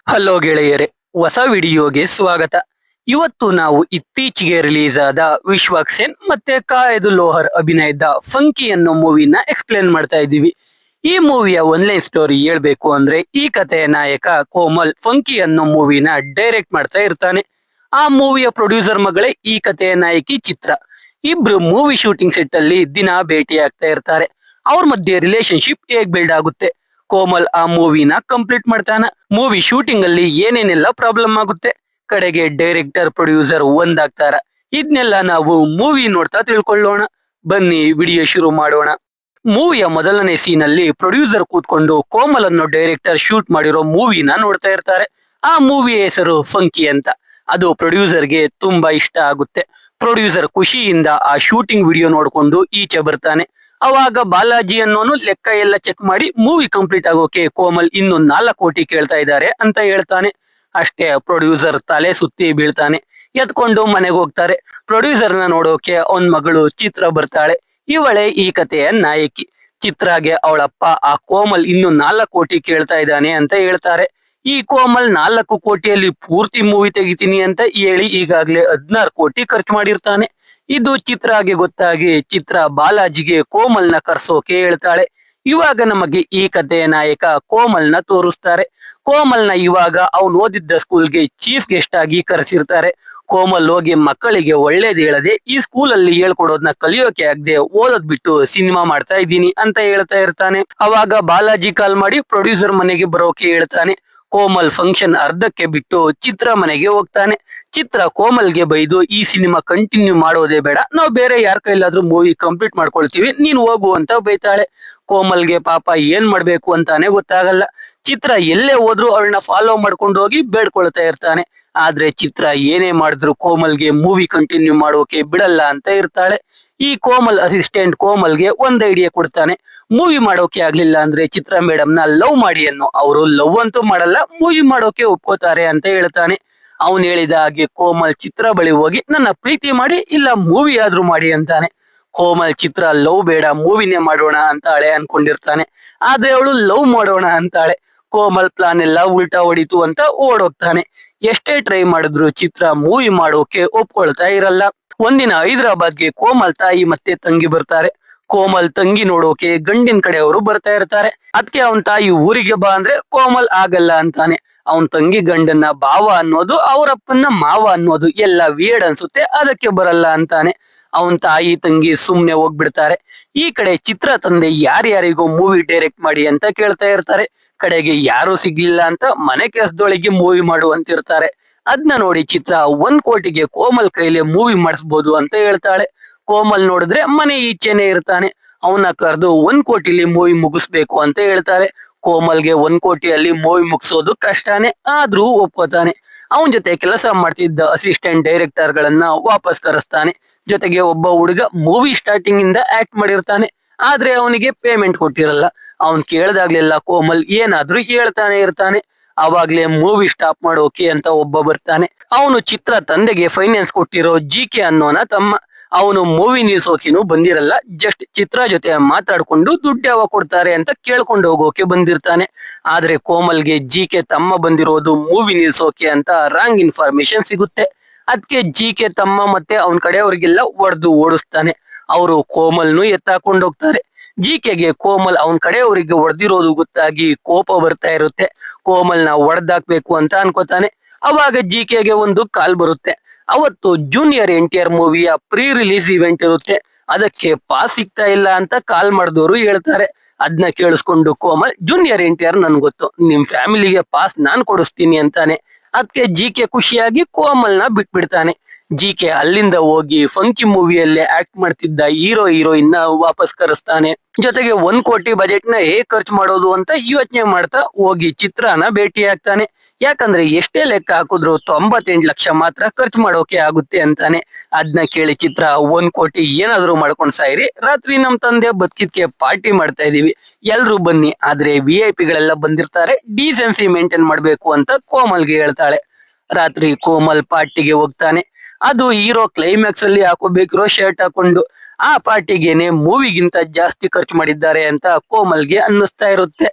Hello ಗೆಳೆಯರೆ, ಹೊಸ ವಿಡಿಯೋಗೆ ಸ್ವಾಗತ. ಇವತ್ತು ನಾವು ಇತ್ತೀಚೆಗೆ ರಿಲೀಸ್ ಆದ ವಿಶ್ವಕ್ ಸೇನ್ ಮತ್ತೆ ಕಾಯದು ಲೋಹರ್ ಅಭಿನಯದ ಫಂಕಿ ಅನ್ನೋ ಮೂವಿನ ಎಕ್ಸ್ಪ್ಲೇನ್ ಮಾಡ್ತಾ ಇದ್ದೀವಿ. ಈ ಮೂವಿಯ ಒನ್ಲೈನ್ ಸ್ಟೋರಿ ಹೇಳ್ಬೇಕು ಅಂದ್ರೆ, ಈ ಕಥೆಯ ನಾಯಕ ಕೋಮಲ್ ಫಂಕಿ ಅನ್ನೋ ಮೂವಿನ ಡೈರೆಕ್ಟ್ ಮಾಡ್ತಾ ಇರ್ತಾನೆ. ಆ ಮೂವಿಯ ಪ್ರೊಡ್ಯೂಸರ್ ಮಗಳೇ ಈ ಕಥೆಯ ನಾಯಕಿ ಚಿತ್ರ. ಇಬ್ರು ಮೂವಿ ಶೂಟಿಂಗ್ ಸೆಟ್ ಅಲ್ಲಿ ದಿನ ಭೇಟಿ ಆಗ್ತಾ ಇರ್ತಾರೆ. ಅವ್ರ ಮಧ್ಯೆ ರಿಲೇಶನ್ಶಿಪ್ ಹೇಗ್ ಬಿಲ್ಡ್ ಆಗುತ್ತೆ. ಕೋಮಲ್ ಆ ಮೂವಿನ ಕಂಪ್ಲೀಟ್ ಮಾಡ್ತಾನ. ಮೂವಿ ಶೂಟಿಂಗ್ ಅಲ್ಲಿ ಏನೇನೆಲ್ಲ ಪ್ರಾಬ್ಲಮ್ ಆಗುತ್ತೆ, ಕಡೆಗೆ ಡೈರೆಕ್ಟರ್ ಪ್ರೊಡ್ಯೂಸರ್ ಒಂದಾಗ್ತಾರ. ಇದನ್ನೆಲ್ಲ ನಾವು ಮೂವಿ ನೋಡ್ತಾ ತಿಳ್ಕೊಳ್ಳೋಣ. ಬನ್ನಿ ವಿಡಿಯೋ ಶುರು ಮಾಡೋಣ. ಮೂವಿಯ ಮೊದಲನೇ ಸೀನ್ ಅಲ್ಲಿ ಪ್ರೊಡ್ಯೂಸರ್ ಕೂತ್ಕೊಂಡು ಕೋಮಲ್ ಅನ್ನೋ ಡೈರೆಕ್ಟರ್ ಶೂಟ್ ಮಾಡಿರೋ ಮೂವಿನ ನೋಡ್ತಾ ಇರ್ತಾರೆ. ಆ ಮೂವಿಯ ಹೆಸರು ಫಂಕಿ ಅಂತ. ಅದು ಪ್ರೊಡ್ಯೂಸರ್ಗೆ ತುಂಬಾ ಇಷ್ಟ ಆಗುತ್ತೆ. ಪ್ರೊಡ್ಯೂಸರ್ ಖುಷಿಯಿಂದ ಆ ಶೂಟಿಂಗ್ ವಿಡಿಯೋ ನೋಡ್ಕೊಂಡು ಈಚೆ ಬರ್ತಾನೆ. ಅವಾಗ ಬಾಲಾಜಿ ಅನ್ನೋನು ಲೆಕ್ಕ ಎಲ್ಲ ಚೆಕ್ ಮಾಡಿ ಮೂವಿ ಕಂಪ್ಲೀಟ್ ಆಗೋಕೆ ಕೋಮಲ್ ಇನ್ನು 4 ಕೋಟಿ ಕೇಳ್ತಾ ಇದ್ದಾರೆ ಅಂತ ಹೇಳ್ತಾನೆ. ಅಷ್ಟೇ, ಪ್ರೊಡ್ಯೂಸರ್ ತಲೆ ಸುತ್ತಿ ಬೀಳ್ತಾನೆ. ಎತ್ಕೊಂಡು ಮನೆಗೆ ಹೋಗ್ತಾರೆ. ಪ್ರೊಡ್ಯೂಸರ್ನ ನೋಡೋಕೆ ಅವನ್ ಮಗಳು ಚಿತ್ರ ಬರ್ತಾಳೆ. ಇವಳೇ ಈ ಕಥೆಯ ನಾಯಕಿ. ಚಿತ್ರಾಗೆ ಅವಳಪ್ಪ ಆ ಕೋಮಲ್ ಇನ್ನು 4 ಕೋಟಿ ಕೇಳ್ತಾ ಇದ್ದಾನೆ ಅಂತ ಹೇಳ್ತಾರೆ. ಈ ಕೋಮಲ್ 4 ಕೋಟಿಯಲ್ಲಿ ಪೂರ್ತಿ ಮೂವಿ ತೆಗಿತೀನಿ ಅಂತ ಹೇಳಿ ಈಗಾಗ್ಲೇ 16 ಕೋಟಿ ಖರ್ಚು ಮಾಡಿರ್ತಾನೆ. ಇದು ಚಿತ್ರಾಗೆ ಗೊತ್ತಾಗಿ ಚಿತ್ರ ಬಾಲಾಜಿಗೆ ಕೋಮಲ್ನ ಕರ್ಸೋಕೆ ಹೇಳ್ತಾಳೆ. ಇವಾಗ ನಮಗೆ ಈ ಕಥೆಯ ನಾಯಕ ಕೋಮಲ್ನ ತೋರಿಸ್ತಾರೆ. ಕೋಮಲ್ನ ಇವಾಗ ಅವನು ಓದಿದ್ದ ಸ್ಕೂಲ್ಗೆ ಚೀಫ್ ಗೆಸ್ಟ್ ಆಗಿ ಕರೆಸಿರ್ತಾರೆ. ಕೋಮಲ್ ಹೋಗಿ ಮಕ್ಕಳಿಗೆ ಒಳ್ಳೇದ್ ಹೇಳದೆ ಈ ಸ್ಕೂಲಲ್ಲಿ ಹೇಳ್ಕೊಡೋದನ್ನ ಕಲಿಯೋಕೆ ಆಗದೆ ಓದೋದ್ ಬಿಟ್ಟು ಸಿನಿಮಾ ಮಾಡ್ತಾ ಇದ್ದೀನಿ ಅಂತ ಹೇಳ್ತಾ ಇರ್ತಾನೆ. ಅವಾಗ ಬಾಲಾಜಿ ಕಾಲ್ ಮಾಡಿ ಪ್ರೊಡ್ಯೂಸರ್ ಮನೆಗೆ ಬರೋಕೆ ಹೇಳ್ತಾನೆ. ಕೋಮಲ್ ಫಂಕ್ಷನ್ ಅರ್ಧಕ್ಕೆ ಬಿಟ್ಟು ಚಿತ್ರ ಮನೆಗೆ ಹೋಗ್ತಾನೆ. ಚಿತ್ರ ಕೋಮಲ್ಗೆ ಬೈದು ಈ ಸಿನಿಮಾ ಕಂಟಿನ್ಯೂ ಮಾಡೋದೇ ಬೇಡ, ನಾವು ಬೇರೆ ಯಾರ ಕೈಲಾದ್ರೂ ಮೂವಿ ಕಂಪ್ಲೀಟ್ ಮಾಡ್ಕೊಳ್ತೀವಿ, ನೀನ್ ಹೋಗು ಅಂತ ಬೈತಾಳೆ. ಕೋಮಲ್ಗೆ ಪಾಪ ಏನ್ ಮಾಡ್ಬೇಕು ಅಂತಾನೆ ಗೊತ್ತಾಗಲ್ಲ. ಚಿತ್ರ ಎಲ್ಲೇ ಹೋದ್ರು ಅವಳನ್ನ ಫಾಲೋ ಮಾಡ್ಕೊಂಡು ಹೋಗಿ ಬೇಡ್ಕೊಳ್ತಾ ಇರ್ತಾನೆ. ಆದ್ರೆ ಚಿತ್ರ ಏನೇ ಮಾಡಿದ್ರು ಕೋಮಲ್ಗೆ ಮೂವಿ ಕಂಟಿನ್ಯೂ ಮಾಡೋಕೆ ಬಿಡಲ್ಲ ಅಂತ ಇರ್ತಾಳೆ. ಈ ಕೋಮಲ್ ಅಸಿಸ್ಟೆಂಟ್ ಕೋಮಲ್ಗೆ ಒಂದ್ ಐಡಿಯಾ ಕೊಡ್ತಾನೆ. ಮೂವಿ ಮಾಡೋಕೆ ಆಗ್ಲಿಲ್ಲ ಅಂದ್ರೆ ಚಿತ್ರ ಮೇಡಮ್ ನ ಲವ್ ಮಾಡಿ ಅನ್ನೋ. ಅವರು ಲವ್ ಅಂತೂ ಮಾಡಲ್ಲ, ಮೂವಿ ಮಾಡೋಕೆ ಒಪ್ಕೋತಾರೆ ಅಂತ ಹೇಳ್ತಾನೆ. ಅವನ್ ಹೇಳಿದ ಹಾಗೆ ಕೋಮಲ್ ಚಿತ್ರ ಬಳಿ ಹೋಗಿ ನನ್ನ ಪ್ರೀತಿ ಮಾಡಿ ಇಲ್ಲ ಮೂವಿ ಆದ್ರೂ ಮಾಡಿ ಅಂತಾನೆ. ಕೋಮಲ್ ಚಿತ್ರ ಲವ್ ಬೇಡ ಮೂವಿನೇ ಮಾಡೋಣ ಅಂತಾಳೆ ಅನ್ಕೊಂಡಿರ್ತಾನೆ. ಆದ್ರೆ ಅವಳು ಲವ್ ಮಾಡೋಣ ಅಂತಾಳೆ. ಕೋಮಲ್ ಪ್ಲಾನ್ ಎಲ್ಲ ಉಲ್ಟಾ ಹೊಡಿತು ಅಂತ ಓಡೋಗ್ತಾನೆ. ಎಷ್ಟೇ ಟ್ರೈ ಮಾಡಿದ್ರು ಚಿತ್ರ ಮೂವಿ ಮಾಡೋಕೆ ಒಪ್ಕೊಳ್ತಾ ಇರಲ್ಲ. ಒಂದಿನ ಹೈದರಾಬಾದ್ಗೆ ಕೋಮಲ್ ತಾಯಿ ಮತ್ತೆ ತಂಗಿ ಬರ್ತಾರೆ. ಕೋಮಲ್ ತಂಗಿ ನೋಡೋಕೆ ಗಂಡಿನ ಕಡೆಯವರು ಬರ್ತಾ ಇರ್ತಾರೆ. ಅದಕ್ಕೆ ಅವನ್ ತಾಯಿ ಊರಿಗೆ ಬಾ ಅಂದ್ರೆ ಕೋಮಲ್ ಆಗಲ್ಲ ಅಂತಾನೆ. ಅವನ್ ತಂಗಿ ಗಂಡನ್ನ ಭಾವ ಅನ್ನೋದು, ಅವರಪ್ಪನ್ನ ಮಾವ ಅನ್ನೋದು ಎಲ್ಲ ವಿಯರ್ಡ್ ಅನ್ಸುತ್ತೆ, ಅದಕ್ಕೆ ಬರಲ್ಲ ಅಂತಾನೆ. ಅವನ್ ತಾಯಿ ತಂಗಿ ಸುಮ್ನೆ ಹೋಗ್ಬಿಡ್ತಾರೆ. ಈ ಕಡೆ ಚಿತ್ರ ತಂದೆ ಯಾರ್ಯಾರಿಗೋ ಮೂವಿ ಡೈರೆಕ್ಟ್ ಮಾಡಿ ಅಂತ ಕೇಳ್ತಾ ಇರ್ತಾರೆ. ಕಡೆಗೆ ಯಾರು ಸಿಗ್ಲಿಲ್ಲ ಅಂತ ಮನೆ ಕೆಲಸದೊಳಗೆ ಮೂವಿ ಮಾಡು ಅಂತಿರ್ತಾರೆ. ಅದ್ನ ನೋಡಿ ಚಿತ್ರ 1 ಕೋಟಿಗೆ ಕೋಮಲ್ ಕೈಲಿ ಮೂವಿ ಮಾಡಿಸ್ಬೋದು ಅಂತ ಹೇಳ್ತಾಳೆ. ಕೋಮಲ್ ನೋಡಿದ್ರೆ ಮನೆ ಈಚೆನೆ ಇರ್ತಾನೆ. ಅವನ್ನ ಕರೆದು 1 ಕೋಟಿಲಿ ಮೂವಿ ಮುಗಿಸ್ಬೇಕು ಅಂತ ಹೇಳ್ತಾರೆ. ಕೋಮಲ್ಗೆ 1 ಕೋಟಿಯಲ್ಲಿ ಮೂವಿ ಮುಗಿಸೋದು ಕಷ್ಟನೇ, ಆದ್ರೂ ಒಪ್ಕೋತಾನೆ. ಅವನ್ ಜೊತೆ ಕೆಲಸ ಮಾಡ್ತಿದ್ದ ಅಸಿಸ್ಟೆಂಟ್ ಡೈರೆಕ್ಟರ್ ಗಳನ್ನ ವಾಪಸ್ ಕರೆಸ್ತಾನೆ. ಜೊತೆಗೆ ಒಬ್ಬ ಹುಡುಗ ಮೂವಿ ಸ್ಟಾರ್ಟಿಂಗ್ ಇಂದ ಆಕ್ಟ್ ಮಾಡಿರ್ತಾನೆ. ಆದ್ರೆ ಅವನಿಗೆ ಪೇಮೆಂಟ್ ಕೊಟ್ಟಿರಲ್ಲ. ಅವನ್ ಕೇಳ್ದಾಗ್ಲೆಲ್ಲ ಕೋಮಲ್ ಏನಾದ್ರೂ ಹೇಳ್ತಾನೆ ಇರ್ತಾನೆ. ಅವಾಗ್ಲೇ ಮೂವಿ ಸ್ಟಾಪ್ ಮಾಡೋಕೆ ಅಂತ ಒಬ್ಬ ಬರ್ತಾನೆ. ಅವನು ಚಿತ್ರ ತಂದೆಗೆ ಫೈನಾನ್ಸ್ ಕೊಟ್ಟಿರೋ ಜಿಕೆ ಅನ್ನೋನ ತಮ್ಮ. ಅವನು ಮೂವಿ ನಿಲ್ಸೋಕೆನೂ ಬಂದಿರಲ್ಲ, ಜಸ್ಟ್ ಚಿತ್ರ ಜೊತೆ ಮಾತಾಡ್ಕೊಂಡು ದುಡ್ಡು ಯಾವಾಗ ಕೊಡ್ತಾರೆ ಅಂತ ಕೇಳ್ಕೊಂಡು ಹೋಗೋಕೆ ಬಂದಿರ್ತಾನೆ. ಆದ್ರೆ ಕೋಮಲ್ಗೆ ಜಿಕೆ ತಮ್ಮ ಬಂದಿರೋದು ಮೂವಿ ನಿಲ್ಸೋಕೆ ಅಂತ ರಾಂಗ್ ಇನ್ಫಾರ್ಮೇಶನ್ ಸಿಗುತ್ತೆ. ಅದಕ್ಕೆ ಜಿಕೆ ತಮ್ಮ ಮತ್ತೆ ಅವನ ಕಡೆಯವ್ರಿಗೆಲ್ಲ ಹೊಡೆದು ಓಡಿಸ್ತಾನೆ. ಅವರು ಕೋಮಲ್ನು ಎತ್ತಾಕೊಂಡು ಹೋಗ್ತಾರೆ. ಜಿಕೆಗೆ ಕೋಮಲ್ ಅವನ ಕಡೆಯವರಿಗೆ ಹೊಡೆದಿರೋದು ಗೊತ್ತಾಗಿ ಕೋಪ ಬರ್ತಾ ಇರುತ್ತೆ. ಕೋಮಲ್ನ ಹೊಡೆದಾಕ್ಬೇಕು ಅಂತ ಅನ್ಕೋತಾನೆ. ಅವಾಗ ಜಿಕೆಗೆ ಒಂದು ಕಾಲ್ ಬರುತ್ತೆ. ಅವತ್ತು ಜೂನಿಯರ್ NTR ಮೂವಿಯ ಪ್ರೀ ರಿಲೀಸ್ ಇವೆಂಟ್ ಇರುತ್ತೆ. ಅದಕ್ಕೆ ಪಾಸ್ ಸಿಗ್ತಾ ಇಲ್ಲ ಅಂತ ಕಾಲ್ ಮಾಡಿದವರು ಹೇಳ್ತಾರೆ. ಅದನ್ನ ಕೇಳಿಸ್ಕೊಂಡು ಕೋಮಲ್, ಜೂನಿಯರ್ NTR ನನ್ಗೆ ಗೊತ್ತು, ನಿಮ್ ಫ್ಯಾಮಿಲಿಗೆ ಪಾಸ್ ನಾನ್ ಕೊಡಿಸ್ತೀನಿ ಅಂತಾನೆ. ಅದಕ್ಕೆ ಜಿಕೆ ಖುಷಿಯಾಗಿ ಕೋಮಲ್ನ ಬಿಟ್ಬಿಡ್ತಾನೆ. ಜಿಕೆ ಅಲ್ಲಿಂದ ಹೋಗಿ ಫಂಕಿ ಮೂವಿಯಲ್ಲೇ ಆಕ್ಟ್ ಮಾಡ್ತಿದ್ದ ಹೀರೋ ಹೀರೋಯಿನ್ ವಾಪಸ್ ಕರೆಸ್ತಾನೆ. ಜೊತೆಗೆ 1 ಕೋಟಿ ಬಜೆಟ್ ನ ಹೇಗ್ ಖರ್ಚು ಮಾಡೋದು ಅಂತ ಯೋಚನೆ ಮಾಡ್ತಾ ಹೋಗಿ ಚಿತ್ರನ ಭೇಟಿ ಆಗ್ತಾನೆ. ಯಾಕಂದ್ರೆ ಎಷ್ಟೇ ಲೆಕ್ಕ ಹಾಕಿದ್ರು 98 ಲಕ್ಷ ಮಾತ್ರ ಖರ್ಚು ಮಾಡೋಕೆ ಆಗುತ್ತೆ ಅಂತಾನೆ. ಅದ್ನ ಕೇಳಿ ಚಿತ್ರ 1 ಕೋಟಿ ಏನಾದ್ರು ಮಾಡ್ಕೊಂಡ್ ಸಾಯಿರಿ, ರಾತ್ರಿ ನಮ್ ತಂದೆ ಬದುಕಿದ್ಕೆ ಪಾರ್ಟಿ ಮಾಡ್ತಾ ಇದೀವಿ, ಎಲ್ರು ಬನ್ನಿ, ಆದ್ರೆ VIP ಗಳೆಲ್ಲ ಬಂದಿರ್ತಾರೆ, ಡಿಸೆನ್ಸಿ ಮೇಂಟೈನ್ ಮಾಡ್ಬೇಕು ಅಂತ ಕೋಮಲ್ಗೆ ಹೇಳ್ತಾಳೆ. ರಾತ್ರಿ ಕೋಮಲ್ ಪಾರ್ಟಿಗೆ ಹೋಗ್ತಾನೆ. ಅದು ಹೀರೋ ಕ್ಲೈಮ್ಯಾಕ್ಸ್ ಅಲ್ಲಿ ಹಾಕೋಬೇಕಿರೋ ಶರ್ಟ್ ಹಾಕೊಂಡು. ಆ ಪಾರ್ಟಿಗೇನೆ ಮೂವಿಗಿಂತ ಜಾಸ್ತಿ ಖರ್ಚು ಮಾಡಿದ್ದಾರೆ ಅಂತ ಕೋಮಲ್ಗೆ ಅನ್ನಿಸ್ತಾ ಇರುತ್ತೆ.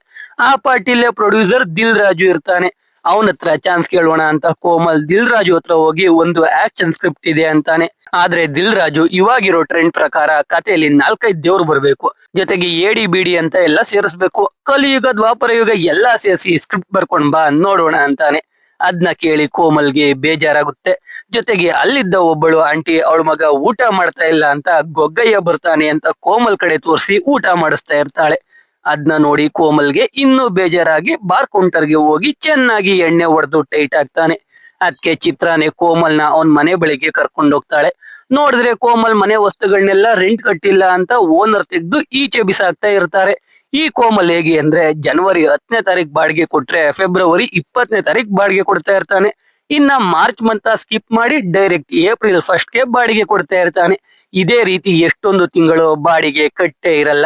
ಆ ಪಾರ್ಟಿಲೇ ಪ್ರೊಡ್ಯೂಸರ್ ದಿಲ್ ರಾಜು ಇರ್ತಾನೆ. ಅವನ ಹತ್ರ ಚಾನ್ಸ್ ಕೇಳೋಣ ಅಂತ ಕೋಮಲ್ ದಿಲ್ ರಾಜು ಹತ್ರ ಹೋಗಿ ಒಂದು ಆಕ್ಷನ್ ಸ್ಕ್ರಿಪ್ಟ್ ಇದೆ ಅಂತಾನೆ. ಆದ್ರೆ ದಿಲ್ ರಾಜು ಇವಾಗಿರೋ ಟ್ರೆಂಡ್ ಪ್ರಕಾರ ಕಥೆಯಲ್ಲಿ 4-5 ದೇವ್ರು ಬರ್ಬೇಕು, ಜೊತೆಗೆ ಏಡಿ ಬಿಡಿ ಅಂತ ಎಲ್ಲ ಸೇರಿಸ್ಬೇಕು, ಕಲಿಯುಗ ದ್ವಾಪರ ಯುಗ ಎಲ್ಲಾ ಸೇರಿಸಿ ಸ್ಕ್ರಿಪ್ಟ್ ಬರ್ಕೊಂಡ್ ಬಾ ನೋಡೋಣ ಅಂತಾನೆ. ಅದ್ನ ಕೇಳಿ ಕೋಮಲ್ಗೆ ಬೇಜಾರಾಗುತ್ತೆ. ಜೊತೆಗೆ ಅಲ್ಲಿದ್ದ ಒಬ್ಬಳು ಆಂಟಿ ಅವಳ ಮಗ ಊಟ ಮಾಡ್ತಾ ಇಲ್ಲ ಅಂತ ಗೊಗ್ಗಯ್ಯ ಬರ್ತಾನೆ ಅಂತ ಕೋಮಲ್ ಕಡೆ ತೋರಿಸಿ ಊಟ ಮಾಡಿಸ್ತಾ ಇರ್ತಾಳೆ. ಅದ್ನ ನೋಡಿ ಕೋಮಲ್ಗೆ ಇನ್ನೂ ಬೇಜಾರಾಗಿ ಬಾರ್ ಕೌಂಟರ್ಗೆ ಹೋಗಿ ಚೆನ್ನಾಗಿ ಎಣ್ಣೆ ಹೊಡೆದು ಟೈಟ್ ಆಗ್ತಾನೆ. ಅದಕ್ಕೆ ಚಿತ್ರಾನೇ ಕೋಮಲ್ನ ಅವನ್ ಮನೆ ಬಳಿಗೆ ಕರ್ಕೊಂಡು ಹೋಗ್ತಾಳೆ. ನೋಡಿದ್ರೆ ಕೋಮಲ್ ಮನೆ ವಸ್ತುಗಳನ್ನೆಲ್ಲ ರೆಂಟ್ ಕಟ್ಟಿಲ್ಲ ಅಂತ ಓನರ್ ತೆಗೆದು ಈಚೆ ಬಿಸಾಕ್ತಾ ಇರ್ತಾರೆ. ಈ ಕೋಮಲ್ ಹೇಗೆ ಅಂದ್ರೆ ಜನವರಿ 10ನೇ ತಾರೀಕು ಬಾಡಿಗೆ ಕೊಟ್ರೆ ಫೆಬ್ರವರಿ 20ನೇ ತಾರೀಕು ಬಾಡಿಗೆ ಕೊಡ್ತಾ ಇರ್ತಾನೆ. ಇನ್ನ ಮಾರ್ಚ್ ಮಂತ್ ಸ್ಕಿಪ್ ಮಾಡಿ ಡೈರೆಕ್ಟ್ ಏಪ್ರಿಲ್ 1ಗೆ ಬಾಡಿಗೆ ಕೊಡ್ತಾ ಇರ್ತಾನೆ. ಇದೇ ರೀತಿ ಎಷ್ಟೊಂದು ತಿಂಗಳು ಬಾಡಿಗೆ ಕಟ್ಟೇ ಇರಲ್ಲ.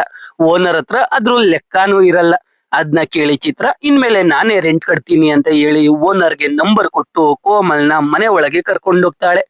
ಓನರ್ ಹತ್ರ ಅದ್ರ ಲೆಕ್ಕಾನು ಇರಲ್ಲ. ಅದ್ನ ಕೇಳಿ ಚಿತ್ರ ಇನ್ಮೇಲೆ ನಾನೇ ರೆಂಟ್ ಕಟ್ತೀನಿ ಅಂತ ಹೇಳಿ ಓನರ್ಗೆ ನಂಬರ್ ಕೊಟ್ಟು ಕೋಮಲ್ನ ಮನೆ ಒಳಗೆ ಕರ್ಕೊಂಡು ಹೋಗ್ತಾಳೆ.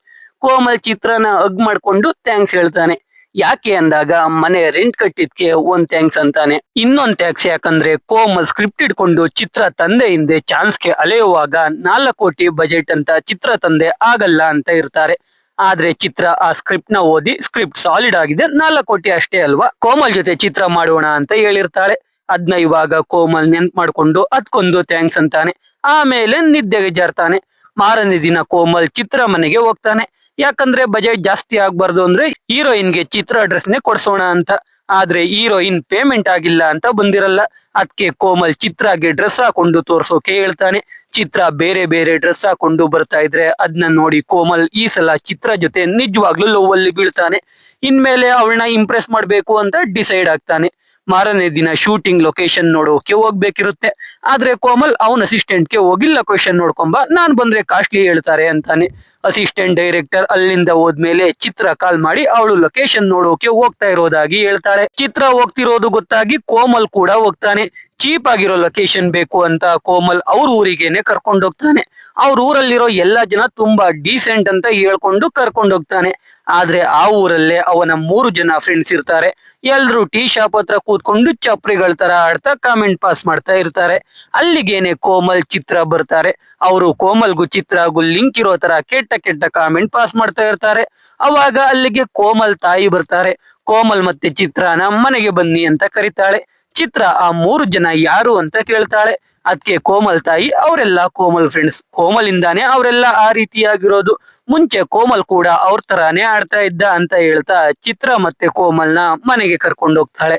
ಕೋಮಲ್ ಚಿತ್ರನ ಹಗ್ ಮಾಡ್ಕೊಂಡು ಥ್ಯಾಂಕ್ಸ್ ಹೇಳ್ತಾನೆ. ಯಾಕೆ ಅಂದಾಗ ಮನೆ ರೆಂಟ್ ಕಟ್ಟಿದ್ಕೆ ಒಂದ್ ಥ್ಯಾಂಕ್ಸ್ ಅಂತಾನೆ. ಇನ್ನೊಂದ್ ಥ್ಯಾಂಕ್ಸ್ ಯಾಕಂದ್ರೆ ಕೋಮಲ್ ಸ್ಕ್ರಿಪ್ಟ್ ಇಟ್ಕೊಂಡು ಚಿತ್ರ ತಂದೆ ಹಿಂದೆ ಚಾನ್ಸ್ಗೆ ಅಲೆಯುವಾಗ 4 ಕೋಟಿ ಬಜೆಟ್ ಅಂತ ಚಿತ್ರ ತಂದೆ ಆಗಲ್ಲ ಅಂತ ಇರ್ತಾರೆ. ಆದ್ರೆ ಚಿತ್ರ ಆ ಸ್ಕ್ರಿಪ್ಟ್ ನ ಓದಿ ಸ್ಕ್ರಿಪ್ಟ್ ಸಾಲಿಡ್ ಆಗಿದೆ, 4 ಕೋಟಿ ಅಷ್ಟೇ ಅಲ್ವಾ, ಕೋಮಲ್ ಜೊತೆ ಚಿತ್ರ ಮಾಡೋಣ ಅಂತ ಹೇಳಿರ್ತಾಳೆ. ಅದ್ನ ಇವಾಗ ಕೋಮಲ್ ನೆನ್ಪ್ ಮಾಡ್ಕೊಂಡು ಅದ್ಕೊಂದು ಥ್ಯಾಂಕ್ಸ್ ಅಂತಾನೆ. ಆಮೇಲೆ ನಿದ್ದೆಗೆ ಜಾರ್ತಾನೆ. ಮಾರನೇ ದಿನ ಕೋಮಲ್ ಚಿತ್ರ ಮನೆಗೆ ಹೋಗ್ತಾನೆ. ಯಾಕಂದ್ರೆ ಬಜೆಟ್ ಜಾಸ್ತಿ ಆಗ್ಬಾರ್ದು ಅಂದ್ರೆ ಹೀರೋಯಿನ್ಗೆ ಚಿತ್ರ ಡ್ರೆಸ್ ನೇ ಕೊಡ್ಸೋಣ ಅಂತ. ಆದ್ರೆ ಹೀರೋಯಿನ್ ಪೇಮೆಂಟ್ ಆಗಿಲ್ಲ ಅಂತ ಬಂದಿರಲ್ಲ. ಅದಕ್ಕೆ ಕೋಮಲ್ ಚಿತ್ರಾಗೆ ಡ್ರೆಸ್ ಹಾಕೊಂಡು ತೋರ್ಸೋಕೆ ಹೇಳ್ತಾನೆ. ಚಿತ್ರ ಬೇರೆ ಬೇರೆ ಡ್ರೆಸ್ ಹಾಕೊಂಡು ಬರ್ತಾ ಇದ್ರೆ ಅದನ್ನ ನೋಡಿ ಕೋಮಲ್ ಈ ಸಲ ಚಿತ್ರ ಜೊತೆ ನಿಜವಾಗ್ಲೂ ಲವ್ ಅಲ್ಲಿ ಬೀಳ್ತಾನೆ. ಇನ್ಮೇಲೆ ಅವಳನ್ನ ಇಂಪ್ರೆಸ್ ಮಾಡ್ಬೇಕು ಅಂತ ಡಿಸೈಡ್ ಆಗ್ತಾನೆ. ಮಾರನೇ ದಿನ ಶೂಟಿಂಗ್ ಲೊಕೇಶನ್ ನೋಡೋಕೆ ಹೋಗ್ಬೇಕಿರುತ್ತೆ. ಆದ್ರೆ ಕೋಮಲ್ ಅವನ ಅಸಿಸ್ಟೆಂಟ್ಗೆ ಹೋಗಿ ಲೊಕೇಶನ್ ನೋಡ್ಕೊಂಬ, ನಾನ್ ಬಂದ್ರೆ ಕಾಸ್ಟ್ಲಿ ಹೇಳ್ತಾರೆ ಅಂತಾನೆ. ಅಸಿಸ್ಟೆಂಟ್ ಡೈರೆಕ್ಟರ್ ಅಲ್ಲಿಂದ ಹೋದ್ಮೇಲೆ ಚಿತ್ರ ಕಾಲ್ ಮಾಡಿ ಅವಳು ಲೊಕೇಶನ್ ನೋಡೋಕೆ ಹೋಗ್ತಾ ಇರೋದಾಗಿ ಹೇಳ್ತಾಳೆ. ಚಿತ್ರ ಹೋಗ್ತಿರೋದು ಗೊತ್ತಾಗಿ ಕೋಮಲ್ ಕೂಡ ಹೋಗ್ತಾನೆ. ಚೀಪ್ ಆಗಿರೋ ಲೊಕೇಶನ್ ಬೇಕು ಅಂತ ಕೋಮಲ್ ಅವ್ರ ಊರಿಗೇನೆ ಕರ್ಕೊಂಡು ಹೋಗ್ತಾನೆ. ಅವ್ರ ಊರಲ್ಲಿರೋ ಎಲ್ಲಾ ಜನ ತುಂಬಾ ಡೀಸೆಂಟ್ ಅಂತ ಹೇಳ್ಕೊಂಡು ಕರ್ಕೊಂಡು ಹೋಗ್ತಾನೆ. ಆದ್ರೆ ಆ ಊರಲ್ಲೇ ಅವನ 3 ಜನ ಫ್ರೆಂಡ್ಸ್ ಇರ್ತಾರೆ. ಎಲ್ರು ಟೀ ಶಾಪ್ ಹತ್ರ ಕೂತ್ಕೊಂಡು ಚಪ್ರಿಗಳ ತರ ಆಡ್ತಾ ಕಾಮೆಂಟ್ ಪಾಸ್ ಮಾಡ್ತಾ ಇರ್ತಾರೆ. ಅಲ್ಲಿಗೇನೆ ಕೋಮಲ್ ಚಿತ್ರ ಬರ್ತಾರೆ. ಅವರು ಕೋಮಲ್ಗೂ ಚಿತ್ರಗೂ ಲಿಂಕ್ ಇರೋ ತರ ಕೆಟ್ಟ ಕೆಟ್ಟ ಕಾಮೆಂಟ್ ಪಾಸ್ ಮಾಡ್ತಾ ಇರ್ತಾರೆ. ಅವಾಗ ಅಲ್ಲಿಗೆ ಕೋಮಲ್ ತಾಯಿ ಬರ್ತಾರೆ. ಕೋಮಲ್ ಮತ್ತೆ ಚಿತ್ರನ ಮನೆಗೆ ಬನ್ನಿ ಅಂತ ಕರೀತಾಳೆ. ಚಿತ್ರ ಆ 3 ಜನ ಯಾರು ಅಂತ ಕೇಳ್ತಾಳೆ. ಅದಕ್ಕೆ ಕೋಮಲ್ ತಾಯಿ ಅವರೆಲ್ಲ ಕೋಮಲ್ ಫ್ರೆಂಡ್ಸ್, ಕೋಮಲ್ ಇಂದಾನೆ ಅವರೆಲ್ಲ ಆ ರೀತಿಯಾಗಿರೋದು, ಮುಂಚೆ ಕೋಮಲ್ ಕೂಡ ಅವ್ರ ತರಾನೇ ಆಡ್ತಾ ಇದ್ದ ಅಂತ ಹೇಳ್ತಾ ಚಿತ್ರ ಮತ್ತೆ ಕೋಮಲ್ನ ಮನೆಗೆ ಕರ್ಕೊಂಡು ಹೋಗ್ತಾಳೆ.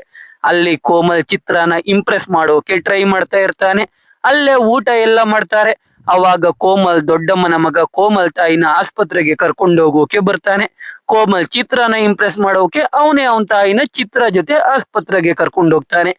ಅಲ್ಲಿ ಕೋಮಲ್ ಚಿತ್ರನ ಇಂಪ್ರೆಸ್ ಮಾಡೋಕೆ ಟ್ರೈ ಮಾಡ್ತಾ ಇರ್ತಾನೆ. ಅಲ್ಲೇ ಊಟ ಎಲ್ಲ ಮಾಡ್ತಾರೆ. ಅವಾಗ ಕೋಮಲ್ ದೊಡ್ಡಮ್ಮನ ಮಗ ಕೋಮಲ್ ತಾಯಿನ ಆಸ್ಪತ್ರೆಗೆ ಕರ್ಕೊಂಡು ಹೋಗೋಕೆ ಬರ್ತಾನೆ. ಕೋಮಲ್ ಚಿತ್ರನ ಇಂಪ್ರೆಸ್ ಮಾಡೋಕೆ ಅವನೇ ಅವನ ತಾಯಿನ ಚಿತ್ರ ಜೊತೆ ಆಸ್ಪತ್ರೆಗೆ ಕರ್ಕೊಂಡು ಹೋಗ್ತಾನೆ.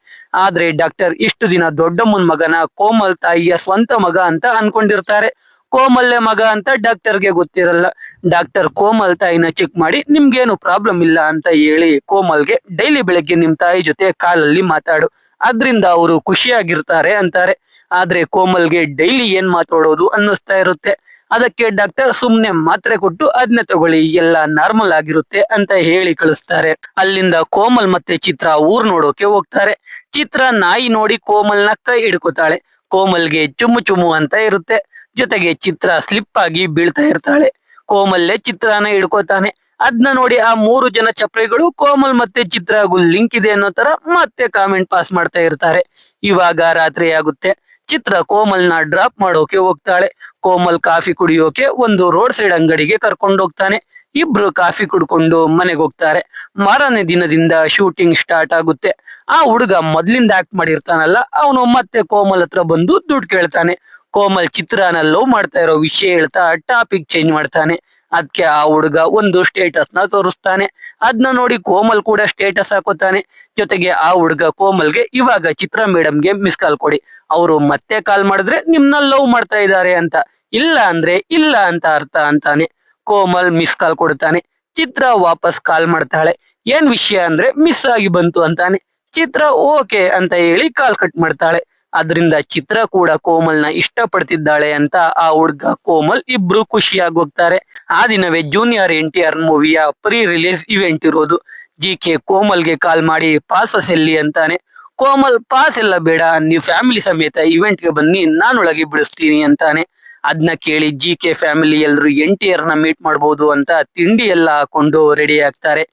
ಆದ್ರೆ ಡಾಕ್ಟರ್ ಇಷ್ಟು ದಿನ ದೊಡ್ಡಮ್ಮನ ಮಗನ ಕೋಮಲ್ ತಾಯಿಯ ಸ್ವಂತ ಮಗ ಅಂತ ಅನ್ಕೊಂಡಿರ್ತಾರೆ. ಕೋಮಲ್ಲೆ ಮಗ ಅಂತ ಡಾಕ್ಟರ್ಗೆ ಗೊತ್ತಿರಲ್ಲ. ಡಾಕ್ಟರ್ ಕೋಮಲ್ ತಾಯಿನ ಚೆಕ್ ಮಾಡಿ ನಿಮ್ಗೇನು ಪ್ರಾಬ್ಲಮ್ ಇಲ್ಲ ಅಂತ ಹೇಳಿ ಕೋಮಲ್ಗೆ ಡೈಲಿ ಬೆಳಗ್ಗೆ ನಿಮ್ ತಾಯಿ ಜೊತೆ ಕಾಲಲ್ಲಿ ಮಾತಾಡು, ಅದ್ರಿಂದ ಅವರು ಖುಷಿಯಾಗಿರ್ತಾರೆ ಅಂತಾರೆ. ಆದ್ರೆ ಕೋಮಲ್ಗೆ ಡೈಲಿ ಏನ್ ಮಾತಾಡೋದು ಅನ್ನಿಸ್ತಾ ಇರುತ್ತೆ. ಅದಕ್ಕೆ ಡಾಕ್ಟರ್ ಸುಮ್ನೆ ಮಾತ್ರೆ ಕೊಟ್ಟು ಅದನ್ನೇ ತಗೊಳ್ಳಿ, ಎಲ್ಲ ನಾರ್ಮಲ್ ಆಗಿರುತ್ತೆ ಅಂತ ಹೇಳಿ ಕಳಿಸ್ತಾರೆ. ಅಲ್ಲಿಂದ ಕೋಮಲ್ ಮತ್ತೆ ಚಿತ್ರ ಊರ್ ನೋಡೋಕೆ ಹೋಗ್ತಾರೆ. ಚಿತ್ರ ನಾಯಿ ನೋಡಿ ಕೋಮಲ್ನ ಕೈ ಹಿಡ್ಕೋತಾಳೆ. ಕೋಮಲ್ಗೆ ಚುಮ್ಮು ಚುಮ್ಮು ಅಂತ ಇರುತ್ತೆ. ಜೊತೆಗೆ ಚಿತ್ರ ಸ್ಲಿಪ್ ಆಗಿ ಬೀಳ್ತಾ ಇರ್ತಾಳೆ. ಕೋಮಲ್ಲೇ ಚಿತ್ರನ ಹಿಡ್ಕೋತಾನೆ. ಅದ್ನ ನೋಡಿ ಆ 3 ಜನ ಚಪ್ರಿಗಳು ಕೋಮಲ್ ಮತ್ತೆ ಚಿತ್ರಗೂ ಲಿಂಕ್ ಇದೆ ಅನ್ನೋ ತರ ಮತ್ತೆ ಕಾಮೆಂಟ್ ಪಾಸ್ ಮಾಡ್ತಾ ಇರ್ತಾರೆ. ಇವಾಗ ರಾತ್ರಿ ಆಗುತ್ತೆ. ಚಿತ್ರ ಕೋಮಲ್ನ ಡ್ರಾಪ್ ಮಾಡೋಕೆ ಹೋಗ್ತಾಳೆ. ಕೋಮಲ್ ಕಾಫಿ ಕುಡಿಯೋಕೆ ಒಂದು ರೋಡ್ ಸೈಡ್ ಅಂಗಡಿಗೆ ಕರ್ಕೊಂಡು ಹೋಗ್ತಾನೆ. ಇಬ್ರು ಕಾಫಿ ಕುಡ್ಕೊಂಡು ಮನೆಗೆ ಹೋಗ್ತಾರೆ. ಮಾರನೇ ದಿನದಿಂದ ಶೂಟಿಂಗ್ ಸ್ಟಾರ್ಟ್ ಆಗುತ್ತೆ. ಆ ಹುಡುಗ ಮೊದ್ಲಿಂದ ಆಕ್ಟ್ ಮಾಡಿರ್ತಾನಲ್ಲ, ಅವನು ಮತ್ತೆ ಕೋಮಲ್ ಹತ್ರ ಬಂದು ದುಡ್ಡು ಕೇಳ್ತಾನೆ. ಕೋಮಲ್ ಚಿತ್ರನ ಲವ್ ಮಾಡ್ತಾ ಇರೋ ವಿಷಯ ಹೇಳ್ತಾ ಟಾಪಿಕ್ ಚೇಂಜ್ ಮಾಡ್ತಾನೆ. ಅದಕ್ಕೆ ಆ ಹುಡುಗ ಒಂದು ಸ್ಟೇಟಸ್ ನ ತೋರಿಸ್ತಾನೆ. ಅದನ್ನ ನೋಡಿ ಕೋಮಲ್ ಕೂಡ ಸ್ಟೇಟಸ್ ಹಾಕೋತಾನೆ. ಜೊತೆಗೆ ಆ ಹುಡುಗ ಕೋಮಲ್ಗೆ ಇವಾಗ ಚಿತ್ರ ಮೇಡಮ್ಗೆ ಮಿಸ್ ಕಾಲ್ ಕೊಡಿ, ಅವರು ಮತ್ತೆ ಕಾಲ್ ಮಾಡಿದ್ರೆ ನಿಮ್ನ ಲವ್ ಮಾಡ್ತಾ ಇದ್ದಾರೆ ಅಂತ, ಇಲ್ಲ ಅಂದ್ರೆ ಇಲ್ಲ ಅಂತ ಅರ್ಥ ಅಂತಾನೆ. ಕೋಮಲ್ ಮಿಸ್ ಕಾಲ್ ಕೊಡ್ತಾನೆ. ಚಿತ್ರ ವಾಪಸ್ ಕಾಲ್ ಮಾಡ್ತಾಳೆ. ಏನ್ ವಿಷಯ ಅಂದ್ರೆ ಮಿಸ್ ಆಗಿ ಬಂತು ಅಂತಾನೆ. ಚಿತ್ರ ಓಕೆ ಅಂತ ಹೇಳಿ ಕಾಲ್ ಕಟ್ ಮಾಡ್ತಾಳೆ. ಅದರಿಂದ ಚಿತ್ರ ಕೂಡ ಕೋಮಲ್ನ ಇಷ್ಟ ಪಡ್ತಿದ್ದಾಳೆ ಅಂತ ಆ ಹುಡ್ಗ ಕೋಮಲ್ ಇಬ್ರು ಖುಷಿಯಾಗಿ ಹೋಗ್ತಾರೆ. ಆ ದಿನವೇ ಜೂನಿಯರ್ NTR ಮೂವಿಯ ಪ್ರೀ ರಿಲೀಸ್ ಇವೆಂಟ್ ಇರೋದು. GK ಕೋಮಲ್ಗೆ ಕಾಲ್ ಮಾಡಿ ಪಾಸಸ್ ಎಲ್ಲಿ ಅಂತಾನೆ. ಕೋಮಲ್ ಪಾಸ್ ಎಲ್ಲ ಬೇಡ, ನೀವು ಫ್ಯಾಮಿಲಿ ಸಮೇತ ಇವೆಂಟ್ಗೆ ಬನ್ನಿ, ನಾನೊಳಗೆ ಬಿಡಿಸ್ತೀನಿ ಅಂತಾನೆ. ಅದನ್ನ ಕೇಳಿ GK ಫ್ಯಾಮಿಲಿ ಎಲ್ರು NTR ನ ಮೀಟ್ ಮಾಡಬಹುದು ಅಂತ ತಿಂಡಿ ಎಲ್ಲ ಹಾಕೊಂಡು ರೆಡಿ ಆಗ್ತಾರೆ.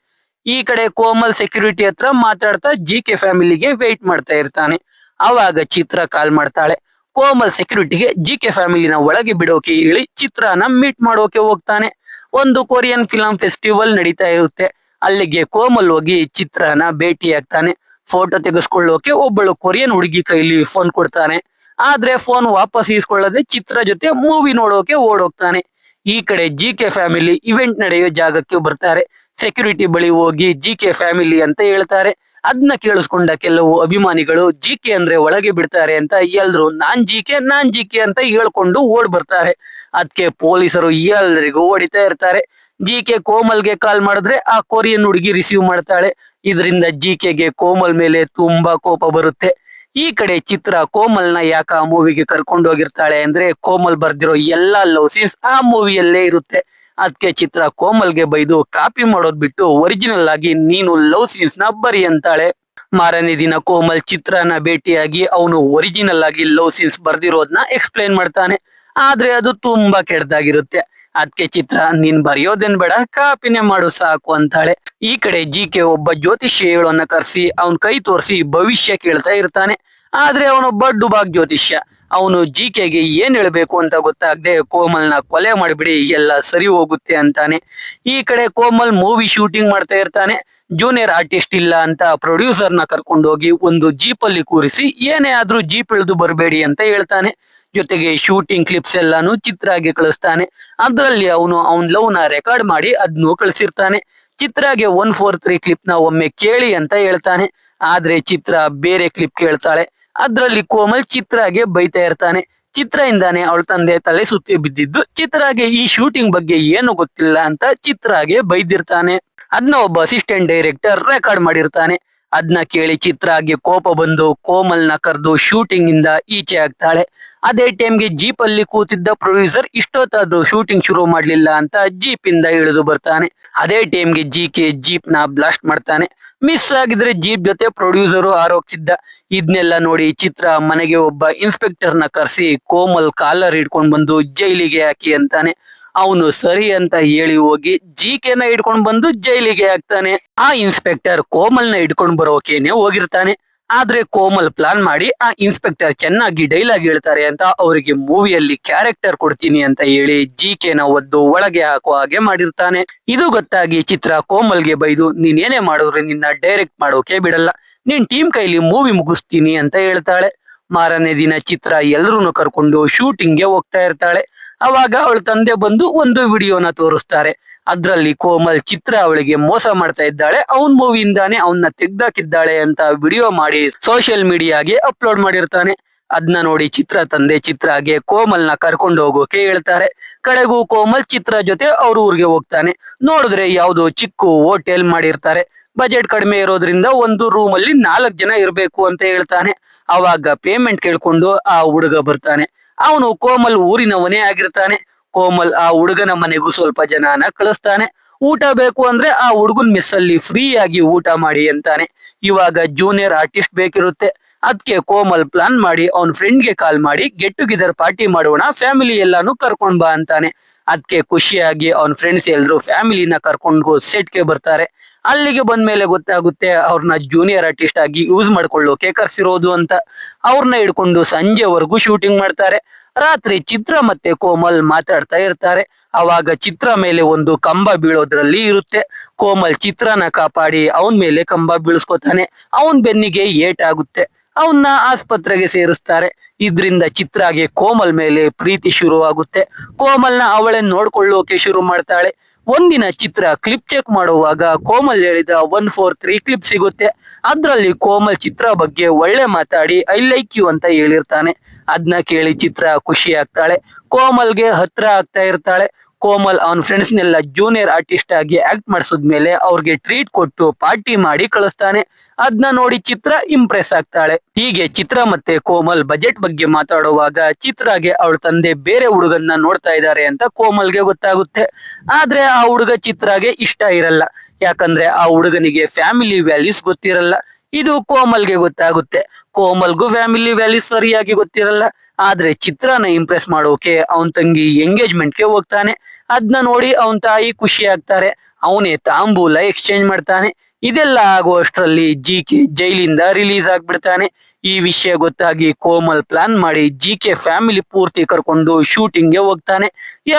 ಈ ಕಡೆ ಕೋಮಲ್ ಸೆಕ್ಯೂರಿಟಿ ಹತ್ರ ಮಾತಾಡ್ತಾ GK ಫ್ಯಾಮಿಲಿಗೆ ವೇಟ್ ಮಾಡ್ತಾ ಇರ್ತಾನೆ. ಅವಾಗ ಚಿತ್ರ ಕಾಲ್ ಮಾಡ್ತಾಳೆ. ಕೋಮಲ್ ಸೆಕ್ಯೂರಿಟಿಗೆ GK ಫ್ಯಾಮಿಲಿನ ಒಳಗೆ ಬಿಡೋಕೆ ಹೇಳಿ ಚಿತ್ರನ ಮೀಟ್ ಮಾಡೋಕೆ ಹೋಗ್ತಾನೆ. ಒಂದು ಕೊರಿಯನ್ ಫಿಲಂ ಫೆಸ್ಟಿವಲ್ ನಡೀತಾ ಇರುತ್ತೆ. ಅಲ್ಲಿಗೆ ಕೋಮಲ್ ಹೋಗಿ ಚಿತ್ರನ ಭೇಟಿ ಆಗ್ತಾನೆ. ಫೋಟೋ ತೆಗೆಸ್ಕೊಳ್ಳೋಕೆ ಒಬ್ಬಳು ಕೊರಿಯನ್ ಹುಡುಗಿ ಕೈಲಿ ಫೋನ್ ಕೊಡ್ತಾನೆ. ಆದ್ರೆ ಫೋನ್ ವಾಪಸ್ ಇಸ್ಕೊಳ್ಳದೆ ಚಿತ್ರ ಜೊತೆ ಮೂವಿ ನೋಡೋಕೆ ಓಡೋಗ್ತಾನೆ. ಈ ಕಡೆ GK ಫ್ಯಾಮಿಲಿ ಇವೆಂಟ್ ನಡೆಯೋ ಜಾಗಕ್ಕೆ ಬರ್ತಾರೆ. ಸೆಕ್ಯೂರಿಟಿ ಬಳಿ ಹೋಗಿ GK ಫ್ಯಾಮಿಲಿ ಅಂತ ಹೇಳ್ತಾರೆ. ಅದನ್ನ ಕೇಳಿಸ್ಕೊಂಡ ಕೆಲವು ಅಭಿಮಾನಿಗಳು GK ಅಂದ್ರೆ ಒಳಗೆ ಬಿಡ್ತಾರೆ ಅಂತ ಎಲ್ರು ನಾನ್ GK ಅಂತ ಹೇಳ್ಕೊಂಡು ಓಡ್ ಬರ್ತಾರೆ. ಅದಕ್ಕೆ ಪೊಲೀಸರು ಎಲ್ಲರಿಗೂ ಹೊಡಿತಾ ಇರ್ತಾರೆ. GK ಕೋಮಲ್ಗೆ ಕಾಲ್ ಮಾಡಿದ್ರೆ ಆ ಕೊರಿಯನ್ ಹುಡುಗಿ ರಿಸೀವ್ ಮಾಡ್ತಾಳೆ. ಇದರಿಂದ GKಗೆ ಕೋಮಲ್ ಮೇಲೆ ತುಂಬಾ ಕೋಪ ಬರುತ್ತೆ. ಈ ಕಡೆ ಚಿತ್ರ ಕೋಮಲ್ನ ಯಾಕ ಆ ಮೂವಿಗೆ ಕರ್ಕೊಂಡು ಹೋಗಿರ್ತಾಳೆ ಅಂದ್ರೆ ಕೋಮಲ್ ಬರ್ದಿರೋ ಎಲ್ಲಾ ಲವ್ ಸೀನ್ಸ್ ಆ ಮೂವಿಯಲ್ಲೇ ಇರುತ್ತೆ. ಅದಕ್ಕೆ ಚಿತ್ರ ಕೋಮಲ್ಗೆ ಬೈದು ಕಾಪಿ ಮಾಡೋದ್ ಬಿಟ್ಟು ಒರಿಜಿನಲ್ ಆಗಿ ನೀನು ಲವ್ ಸೀನ್ಸ್ ನ ಬರಿ ಅಂತಾಳೆ. ಮಾರನೇ ದಿನ ಕೋಮಲ್ ಚಿತ್ರನ ಭೇಟಿಯಾಗಿ ಅವನು ಒರಿಜಿನಲ್ ಆಗಿ ಲವ್ ಸೀನ್ಸ್ ಬರ್ದಿರೋದ್ನ ಎಕ್ಸ್ಪ್ಲೈನ್ ಮಾಡ್ತಾನೆ. ಆದ್ರೆ ಅದು ತುಂಬಾ ಕೆಟ್ಟದಾಗಿರುತ್ತೆ. ಅದಕ್ಕೆ ಚಿತ್ರ ನೀನ್ ಬರೆಯೋದೇನ್ ಬೇಡ, ಕಾಪಿನೇ ಮಾಡು ಸಾಕು ಅಂತಾಳೆ. ಈ ಕಡೆ GK ಒಬ್ಬ ಜ್ಯೋತಿಷ್ಯ ಹೇಳೋನ್ನ ಕರೆಸಿ ಅವನ್ ಕೈ ತೋರಿಸಿ ಭವಿಷ್ಯ ಕೇಳ್ತಾ ಇರ್ತಾನೆ. ಆದ್ರೆ ಅವನೊಬ್ಬ ಡುಬಾಕ್ ಜ್ಯೋತಿಷ್ಯ. ಅವನು GKಗೆ ಏನ್ ಹೇಳ್ಬೇಕು ಅಂತ ಗೊತ್ತಾಗದೆ ಕೋಮಲ್ನ ಕೊಲೆ ಮಾಡಿಬಿಡಿ ಎಲ್ಲ ಸರಿ ಹೋಗುತ್ತೆ ಅಂತಾನೆ. ಈ ಕಡೆ ಕೋಮಲ್ ಮೂವಿ ಶೂಟಿಂಗ್ ಮಾಡ್ತಾ ಇರ್ತಾನೆ. ಜೂನಿಯರ್ ಆರ್ಟಿಸ್ಟ್ ಇಲ್ಲ ಅಂತ ಪ್ರೊಡ್ಯೂಸರ್ ನ ಕರ್ಕೊಂಡು ಹೋಗಿ ಒಂದು ಜೀಪ್ ಅಲ್ಲಿ ಕೂರಿಸಿ ಏನೇ ಆದ್ರೂ ಜೀಪ್ ಇಳಿದು ಬರಬೇಡಿ ಅಂತ ಹೇಳ್ತಾನೆ. ಜೊತೆಗೆ ಶೂಟಿಂಗ್ ಕ್ಲಿಪ್ಸ್ ಎಲ್ಲಾನು ಚಿತ್ರಾಗೆ ಕಳಿಸ್ತಾನೆ. ಅದ್ರಲ್ಲಿ ಅವನು ಅವನ್ ಲವ್ ನ ರೆಕಾರ್ಡ್ ಮಾಡಿ ಅದ್ನು ಕಳಿಸಿರ್ತಾನೆ. ಚಿತ್ರಾಗೆ 143 ಕ್ಲಿಪ್ ನ ಒಮ್ಮೆ ಕೇಳಿ ಅಂತ ಹೇಳ್ತಾನೆ. ಆದ್ರೆ ಚಿತ್ರ ಬೇರೆ ಕ್ಲಿಪ್ ಕೇಳ್ತಾಳೆ. ಅದ್ರಲ್ಲಿ ಕೋಮಲ್ ಚಿತ್ರಾಗೆ ಬೈತಾ ಇರ್ತಾನೆ. ಚಿತ್ರದಿಂದಾನೆ ಅವಳ ತಂದೆ ತಲೆ ಸುತ್ತಿ ಬಿದ್ದಿದ್ದು, ಚಿತ್ರಾಗೆ ಈ ಶೂಟಿಂಗ್ ಬಗ್ಗೆ ಏನು ಗೊತ್ತಿಲ್ಲ ಅಂತ ಚಿತ್ರಾಗೆ ಬೈದಿರ್ತಾನೆ. ಅದನ್ನ ಒಬ್ಬ ಅಸಿಸ್ಟೆಂಟ್ ಡೈರೆಕ್ಟರ್ ರೆಕಾರ್ಡ್ ಮಾಡಿರ್ತಾನೆ. ಅದನ್ನ ಕೇಳಿ ಚಿತ್ರಾಗೆ ಕೋಪ ಬಂದು ಕೋಮಲ್ನ ಕರೆದು ಶೂಟಿಂಗ್ ಇಂದ ಈಚೆ ಆಗ್ತಾಳೆ. ಅದೇ ಟೈಮ್ಗೆ ಜೀಪ್ ಅಲ್ಲಿ ಕೂತಿದ್ದ ಪ್ರೊಡ್ಯೂಸರ್ ಇಷ್ಟೊತ್ತಾದ್ರೂ ಶೂಟಿಂಗ್ ಶುರು ಮಾಡ್ಲಿಲ್ಲ ಅಂತ ಜೀಪ್ ಇಂದ ಇಳಿದು ಬರ್ತಾನೆ. ಅದೇ ಟೈಮ್ಗೆ GK ಜೀಪ್ ನ ಬ್ಲಾಸ್ಟ್ ಮಾಡ್ತಾನೆ. ಮಿಸ್ ಆಗಿದ್ರೆ ಜೀಪ್ ಜೊತೆ ಪ್ರೊಡ್ಯೂಸರು ಆರೋಗ್ತಿದ್ದ. ಇದನ್ನೆಲ್ಲ ನೋಡಿ ಚಿತ್ರ ಮನೆಗೆ ಒಬ್ಬ ಇನ್ಸ್ಪೆಕ್ಟರ್ ನ ಕರೆಸಿ ಕೋಮಲ್ ಕಾಲರ್ ಹಿಡ್ಕೊಂಡ್ ಬಂದು ಜೈಲಿಗೆ ಹಾಕಿ ಅಂತಾನೆ. ಅವನು ಸರಿ ಅಂತ ಹೇಳಿ ಹೋಗಿ GKನ ಹಿಡ್ಕೊಂಡ್ ಬಂದು ಜೈಲಿಗೆ ಹಾಕ್ತಾನೆ. ಆ ಇನ್ಸ್ಪೆಕ್ಟರ್ ಕೋಮಲ್ನ ಹಿಡ್ಕೊಂಡ್ ಬರೋಕೇನೆ ಹೋಗಿರ್ತಾನೆ. ಆದ್ರೆ ಕೋಮಲ್ ಪ್ಲಾನ್ ಮಾಡಿ ಆ ಇನ್ಸ್ಪೆಕ್ಟರ್ ಚೆನ್ನಾಗಿ ಡೈಲಾಗ್ ಹೇಳ್ತಾರೆ ಅಂತ ಅವರಿಗೆ ಮೂವಿಯಲ್ಲಿ ಕ್ಯಾರೆಕ್ಟರ್ ಕೊಡ್ತೀನಿ ಅಂತ ಹೇಳಿ GKನ ಒದ್ದು ಒಳಗೆ ಹಾಕುವ ಹಾಗೆ ಮಾಡಿರ್ತಾನೆ. ಇದು ಗೊತ್ತಾಗಿ ಚಿತ್ರ ಕೋಮಲ್ಗೆ ಬೈದು ನೀನ್ ಏನೇ ಮಾಡಿದ್ರು ನಿನ್ನ ಡೈರೆಕ್ಟ್ ಮಾಡೋಕೆ ಬಿಡಲ್ಲ, ನೀನ್ ಟೀಮ್ ಕೈಲಿ ಮೂವಿ ಮುಗಿಸ್ತೀನಿ ಅಂತ ಹೇಳ್ತಾಳೆ. ಮಾರನೇ ದಿನ ಚಿತ್ರ ಎಲ್ರೂನು ಕರ್ಕೊಂಡು ಶೂಟಿಂಗ್ಗೆ ಹೋಗ್ತಾ ಇರ್ತಾಳೆ. ಅವಾಗ ಅವಳ ತಂದೆ ಬಂದು ಒಂದು ವಿಡಿಯೋನ ತೋರಿಸ್ತಾರೆ. ಅದ್ರಲ್ಲಿ ಕೋಮಲ್ ಚಿತ್ರ ಅವಳಿಗೆ ಮೋಸ ಮಾಡ್ತಾ ಇದ್ದಾಳೆ, ಅವನ್ ಮೂವಿಯಿಂದಾನೆ ಅವನ್ನ ತೆಗ್ದಾಕಿದ್ದಾಳೆ ಅಂತ ವಿಡಿಯೋ ಮಾಡಿ ಸೋಷಿಯಲ್ ಮೀಡಿಯಾಗೆ ಅಪ್ಲೋಡ್ ಮಾಡಿರ್ತಾನೆ. ಅದನ್ನ ನೋಡಿ ಚಿತ್ರ ತಂದೆ ಚಿತ್ರಾಗೆ ಕೋಮಲ್ನ ಕರ್ಕೊಂಡು ಹೋಗೋಕೆ ಹೇಳ್ತಾರೆ. ಕಡೆಗೂ ಕೋಮಲ್ ಚಿತ್ರ ಜೊತೆ ಅವ್ರ ಊರಿಗೆ ಹೋಗ್ತಾನೆ. ನೋಡಿದ್ರೆ ಯಾವ್ದೋ ಚಿಕ್ಕ ಹೋಟೆಲ್ ಮಾಡಿರ್ತಾರೆ. ಬಜೆಟ್ ಕಡಿಮೆ ಇರೋದ್ರಿಂದ ಒಂದು ರೂಮ್ ಅಲ್ಲಿ 4 ಜನ ಇರ್ಬೇಕು ಅಂತ ಹೇಳ್ತಾನೆ. ಅವಾಗ ಪೇಮೆಂಟ್ ಕೇಳ್ಕೊಂಡು ಆ ಹುಡುಗ ಬರ್ತಾನೆ. ಅವನು ಕೋಮಲ್ ಊರಿನವನೇ ಆಗಿರ್ತಾನೆ. ಕೋಮಲ್ ಆ ಹುಡುಗನ ಮನೆಗೂ ಸ್ವಲ್ಪ ಜನನ ಕಳಿಸ್ತಾನೆ. ಊಟ ಬೇಕು ಅಂದ್ರೆ ಆ ಹುಡುಗನ್ ಮೆಸ್ ಅಲ್ಲಿ ಫ್ರೀ ಆಗಿ ಊಟ ಮಾಡಿ ಅಂತಾನೆ. ಇವಾಗ ಜೂನಿಯರ್ ಆರ್ಟಿಸ್ಟ್ ಬೇಕಿರುತ್ತೆ. ಅದಕ್ಕೆ ಕೋಮಲ್ ಪ್ಲಾನ್ ಮಾಡಿ ಅವನ್ ಫ್ರೆಂಡ್ಗೆ ಕಾಲ್ ಮಾಡಿ ಗೆಟ್ ಟುಗೆದರ್ ಪಾರ್ಟಿ ಮಾಡೋಣ, ಫ್ಯಾಮಿಲಿ ಎಲ್ಲಾನು ಕರ್ಕೊಂಡ್ ಬಾ ಅಂತಾನೆ. ಅದಕ್ಕೆ ಖುಷಿಯಾಗಿ ಅವನ್ ಫ್ರೆಂಡ್ಸ್ ಎಲ್ರು ಫ್ಯಾಮಿಲಿನ ಕರ್ಕೊಂಡು ಸೆಟ್ಗೆ ಬರ್ತಾರೆ. ಅಲ್ಲಿಗೆ ಬಂದ್ಮೇಲೆ ಗೊತ್ತಾಗುತ್ತೆ ಅವ್ರನ್ನ ಜೂನಿಯರ್ ಆರ್ಟಿಸ್ಟ್ ಆಗಿ ಯೂಸ್ ಮಾಡ್ಕೊಳ್ಳೋಕೆ ಕರ್ಸಿರೋದು ಅಂತ. ಅವ್ರನ್ನ ಹಿಡ್ಕೊಂಡು ಸಂಜೆವರೆಗೂ ಶೂಟಿಂಗ್ ಮಾಡ್ತಾರೆ. ರಾತ್ರಿ ಚಿತ್ರ ಮತ್ತೆ ಕೋಮಲ್ ಮಾತಾಡ್ತಾ ಇರ್ತಾರೆ. ಅವಾಗ ಚಿತ್ರ ಮೇಲೆ ಒಂದು ಕಂಬ ಬೀಳೋದ್ರಲ್ಲಿ ಇರುತ್ತೆ. ಕೋಮಲ್ ಚಿತ್ರನ ಕಾಪಾಡಿ ಅವನ್ ಮೇಲೆ ಕಂಬ ಬೀಳ್ಸ್ಕೊತಾನೆ. ಅವನ್ ಬೆನ್ನಿಗೆ ಏಟಾಗುತ್ತೆ. ಅವನ್ನ ಆಸ್ಪತ್ರೆಗೆ ಸೇರಿಸ್ತಾರೆ. ಇದ್ರಿಂದ ಚಿತ್ರಾಗೆ ಕೋಮಲ್ ಮೇಲೆ ಪ್ರೀತಿ ಶುರುವಾಗುತ್ತೆ. ಕೋಮಲ್ನ ಅವಳೇ ನೋಡ್ಕೊಳ್ಳೋಕೆ ಶುರು ಮಾಡ್ತಾಳೆ. ಒಂದಿನ ಚಿತ್ರ ಕ್ಲಿಪ್ ಚೆಕ್ ಮಾಡುವಾಗ ಕೋಮಲ್ ಹೇಳಿದ 143 ಕ್ಲಿಪ್ ಸಿಗುತ್ತೆ. ಅದ್ರಲ್ಲಿ ಕೋಮಲ್ ಚಿತ್ರ ಬಗ್ಗೆ ಒಳ್ಳೆ ಮಾತಾಡಿ ಐ ಲೈಕ್ ಯು ಅಂತ ಹೇಳಿರ್ತಾನೆ. ಅದನ್ನ ಕೇಳಿ ಚಿತ್ರ ಖುಷಿ ಆಗ್ತಾಳೆ. ಕೋಮಲ್ಗೆ ಹತ್ರ ಆಗ್ತಾ ಇರ್ತಾಳೆ. ಕೋಮಲ್ ಅವನ್ ಫ್ರೆಂಡ್ಸ್ನೆಲ್ಲ ಜೂನಿಯರ್ ಆರ್ಟಿಸ್ಟ್ ಆಗಿ ಆಕ್ಟ್ ಮಾಡಿಸಿದ್ಮೇಲೆ ಅವ್ರಿಗೆ ಟ್ರೀಟ್ ಕೊಟ್ಟು ಪಾರ್ಟಿ ಮಾಡಿ ಕಳಿಸ್ತಾನೆ. ಅದನ್ನ ನೋಡಿ ಚಿತ್ರ ಇಂಪ್ರೆಸ್ ಆಗ್ತಾಳೆ. ಹೀಗೆ ಚಿತ್ರ ಮತ್ತೆ ಕೋಮಲ್ ಬಜೆಟ್ ಬಗ್ಗೆ ಮಾತಾಡುವಾಗ ಚಿತ್ರಾಗೆ ಅವಳ ತಂದೆ ಬೇರೆ ಹುಡುಗನ್ನ ನೋಡ್ತಾ ಇದ್ದಾರೆ ಅಂತ ಕೋಮಲ್ಗೆ ಗೊತ್ತಾಗುತ್ತೆ. ಆದ್ರೆ ಆ ಹುಡುಗ ಚಿತ್ರಾಗೆ ಇಷ್ಟ ಇರಲ್ಲ. ಯಾಕಂದ್ರೆ ಆ ಹುಡುಗನಿಗೆ ಫ್ಯಾಮಿಲಿ ವ್ಯಾಲ್ಯೂಸ್ ಗೊತ್ತಿರಲ್ಲ. ಇದು ಕೋಮಲ್ಗೆ ಗೊತ್ತಾಗುತ್ತೆ. ಕೋಮಲ್ಗೂ ಫ್ಯಾಮಿಲಿ ವ್ಯಾಲ್ಯೂಸ್ ಸರಿಯಾಗಿ ಗೊತ್ತಿರಲ್ಲ. ಆದ್ರೆ ಚಿತ್ರನ ಇಂಪ್ರೆಸ್ ಮಾಡೋಕೆ ಅವನ್ ತಂಗಿ ಎಂಗೇಜ್ಮೆಂಟ್ಗೆ ಹೋಗ್ತಾನೆ. ಅದ್ನ ನೋಡಿ ಅವನ್ ತಾಯಿ ಖುಷಿ ಆಗ್ತಾರೆ. ಅವನೇ ತಾಂಬೂಲ ಎಕ್ಸ್ಚೇಂಜ್ ಮಾಡ್ತಾನೆ. ಇದೆಲ್ಲ ಆಗುವಷ್ಟರಲ್ಲಿ ಜಿಕೆ ಜೈಲಿಂದ ರಿಲೀಸ್ ಆಗ್ಬಿಡ್ತಾನೆ. ಈ ವಿಷಯ ಗೊತ್ತಾಗಿ ಕೋಮಲ್ ಪ್ಲಾನ್ ಮಾಡಿ ಜಿಕೆ ಫ್ಯಾಮಿಲಿ ಪೂರ್ತಿ ಕರ್ಕೊಂಡು ಶೂಟಿಂಗ್ಗೆ ಹೋಗ್ತಾನೆ.